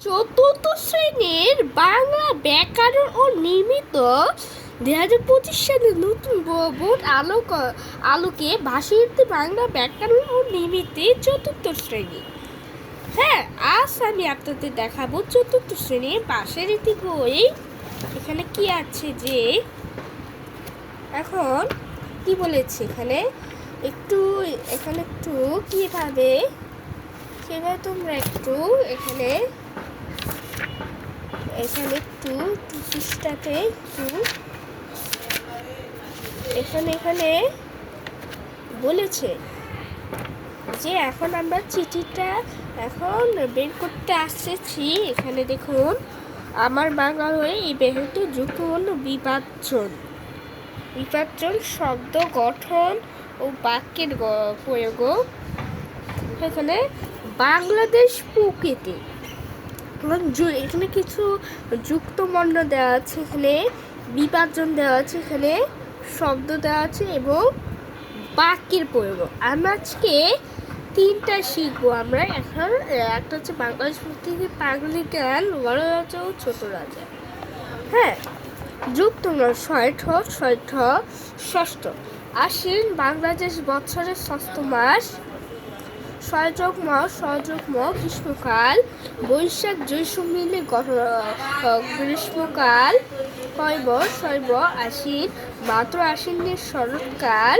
চতুর্থ শ্রেণীর বাংলা ব্যাকরণ ও নির্মিত 2025 সালের নতুন বোর্ড আলোকে ভাষাভিত্তিক বাংলা ব্যাকরণ ও নির্মিতি চতুর্থ শ্রেণী। হ্যাঁ, আজ আমি আপনাদের দেখাবো চতুর্থ শ্রেণীর ভাষারীতি বই। এখানে কি আছে যে এখন কি বলেছে এখানে একটু কিভাবে সেভাবে তোমরা একটু এখানে একটু পৃষ্ঠাতে এখানে বলেছে যে এখন আমরা চিঠিটা এখন বের করতে আসছি। এখানে দেখুন, আমার বাংলা হয়ে এই ব্যবহৃত যুক্তবর্ণ বিভাজন শব্দ গঠন ও বাক্যের প্রয়োগ। এখানে বাংলাদেশ প্রকৃতি, এখানে কিছু যুক্তবর্ণ দেওয়া আছে, এখানে বিভাজন দেওয়া আছে, এখানে শব্দ দেওয়া আছে এবং বাক্যের প্রয়োগ। আমরা আজকে তিনটা শিখবো। আমরা এখন একটা হচ্ছে বাংলাদেশ প্রকৃতি, পাগলি গান, বড় রাজা ও ছোট রাজা। হ্যাঁ, যুক্তবর্ণ ষষ্ঠ আশ্বিন বাংলাদেশ বছরের ষষ্ঠ মাস। সযগ্ম গ্রীষ্মকাল। বৈশাখ জ্যৈষ্ঠ মিলে গ্রীষ্মকাল। শৈব আশ্বিন মাত্র আশ্বিনের শরৎকাল।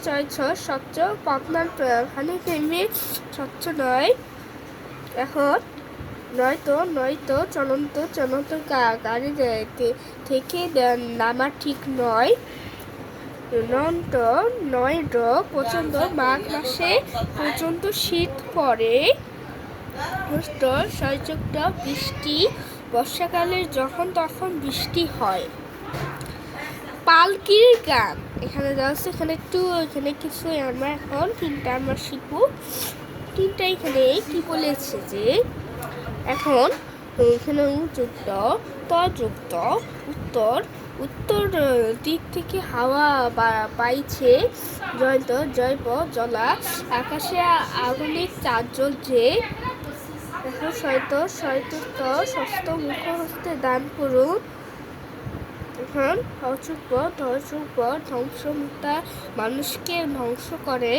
চৈত্র স্বচ্ছ পাবনার খানি থেমে স্বচ্ছ নয়। এখন নয়তো চলন্ত গাড়ি থেকে নামা ঠিক নয়। প্রচণ্ড মাঘ মাসে পর্যন্ত শীত পড়ে। শৈত্যযুক্ত বৃষ্টি, বর্ষাকালে যখন তখন বৃষ্টি হয়। পালকির গান এখানে যাচ্ছে, এখানে কিছু আমরা এখন তিনটা আমরা শিখবো। তিনটা এখানে কি বলেছে যে এখন এখানে যুক্ত উত্তর দিক থেকে হাওয়া বাইছে। জৈব জলা আকাশে আগুনের চাঁদ জ্বলছে। এখন ষষ্ঠ মুখহস্তে দান করুন। এখন ধ্বংসমুক্তা মানুষকে ধ্বংস করে।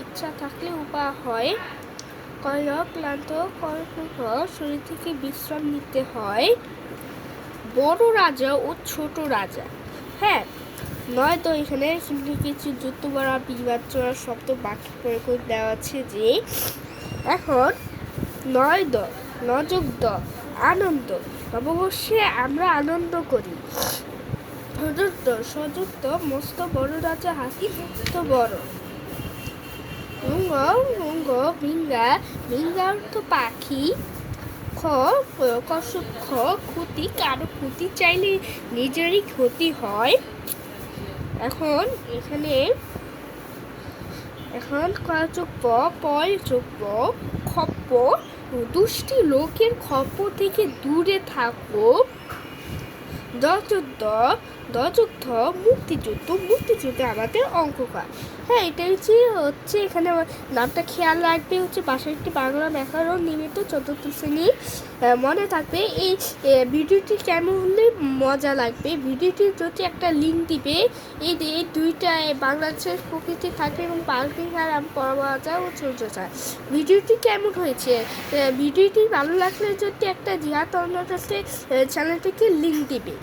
ইচ্ছা থাকলে উপায় হয়। ক্লান্ত শরীর থেকে বিশ্রাম নিতে হয়। বড় রাজা ও ছোট রাজা। হ্যাঁ, নয়তো এখানে কিছু যুক্তবর্ণ বিভাজন শব্দ বাক্য প্রয়োগ দেওয়া আছে যে এখন নযুক্ত আনন্দ, নববর্ষে আমরা আনন্দ করি। সযুক্ত মস্ত বড় রাজা হাতি মস্ত বড়। ভিঙ্গা অর্থ পাখি। ক্ষতি, কারো ক্ষতি চাইলে নিজেরই ক্ষতি হয়। এখন খপ্প, দুষ্টি লোকের খপ্প থেকে দূরে থাকো। দযুদ্ধ মুক্তিযুদ্ধ আমাদের অঙ্ককার। হ্যাঁ, এটা হচ্ছে এখানে নামটা খেয়াল রাখবে, হচ্ছে ভাষাভিত্তিক বাংলা ব্যাকরণ নির্মিত চতুর্থ শ্রেণী। মনে থাকবে এই ভিডিওটি কেমন হলে মজা লাগবে। ভিডিওটির যদি একটা লিঙ্ক দিবে, এই দুইটা বাংলাদেশের প্রকৃতি থাকবে এবং পালকি গান পড়া যায় ও ছোট যায়। ভিডিওটি কেমন হয়েছে, ভিডিওটি ভালো লাগলে যদি একটা জিয়া তরুণ চ্যানেলটিকে লিঙ্ক দিবে।